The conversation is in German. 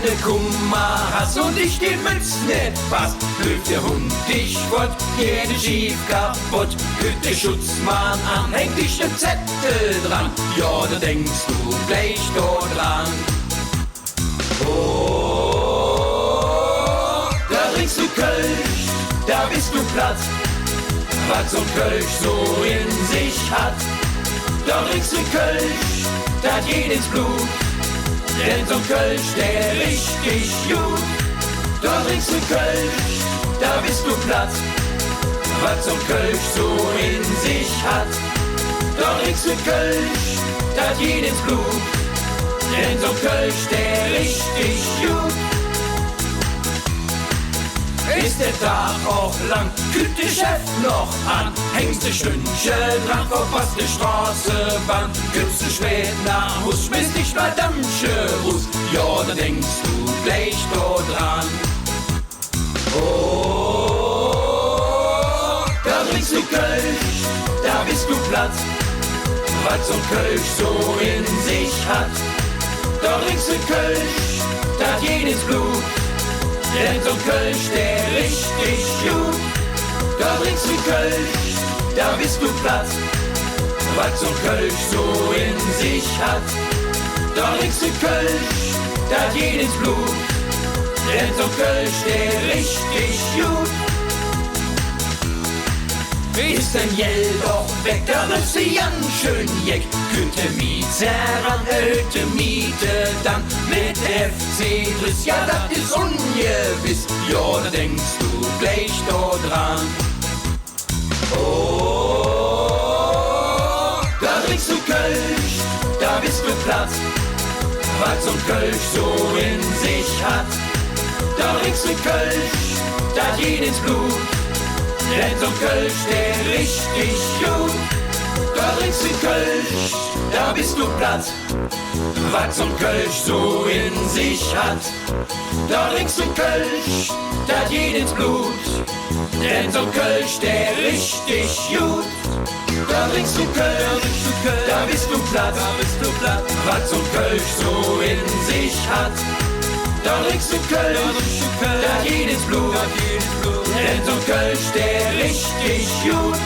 du Kummer hast und dich die Mütze nicht passt, hilft der Hund dich fort, jede Schief kaputt. Hüt der Schutzmann an, häng dich der Zettel dran, ja, da denkst du gleich dort dran. Oh, da trinkst du Kölsch, da bist du platt, was so ein Kölsch so in sich hat. Da trinkst du Kölsch, da geht ins Blut, denn so ein Kölsch, der richtig gut. Da trinkst du Kölsch, da bist du platt, was so ein Kölsch so in sich hat. Da trinkst du Kölsch, da geht ins Blut, denn so ein Kölsch, der richtig gut. Ist der Tag auch lang, kühlt der Chef noch an, hängst du Stündchen dran, verpasst die Straßenbahn, kühlst du spät nach Hus, schmiss dich mal Dampfsche Ruß, ja, da denkst du gleich dort dran. Oh, da trinkst du Kölsch, da bist du platt, was so ein Kölsch so in sich hat. Da trinkst du Kölsch, da geht ins Blut, denn so ein Kölsch, der richtig gut. Da trinkst du Kölsch, da bist du platt, was so ein Kölsch so in sich hat. Da trinkst du Kölsch, da geht ins Blut, denn so ein Kölsch, der richtig gut. Ist ein Jell doch weg, da ist sie ganz schön jeck. Könnte Mieter ran, erhöhte Miete dann mit FC Driss. Ja, das ist ungewiss, ja, da denkst du gleich dort dran. Oh, da trinkst du Kölsch, da bist du platt, was so ein Kölsch so in sich hat. Da trinkst du Kölsch, da geht ins Blut, denn so ein Kölsch, der richtig gut. Da trinkst du Kölsch, da bist du platt, was so ein Kölsch so in sich hat. Da trinkst du Kölsch, da geht ins Blut, denn so ein Kölsch, der richtig gut. Da trinkst du Kölsch, da bist du platt, was so ein Kölsch so in sich hat. Da trinkst du Kölsch, da geht ins Blut, denn so ein Kölsch, der richtig gut.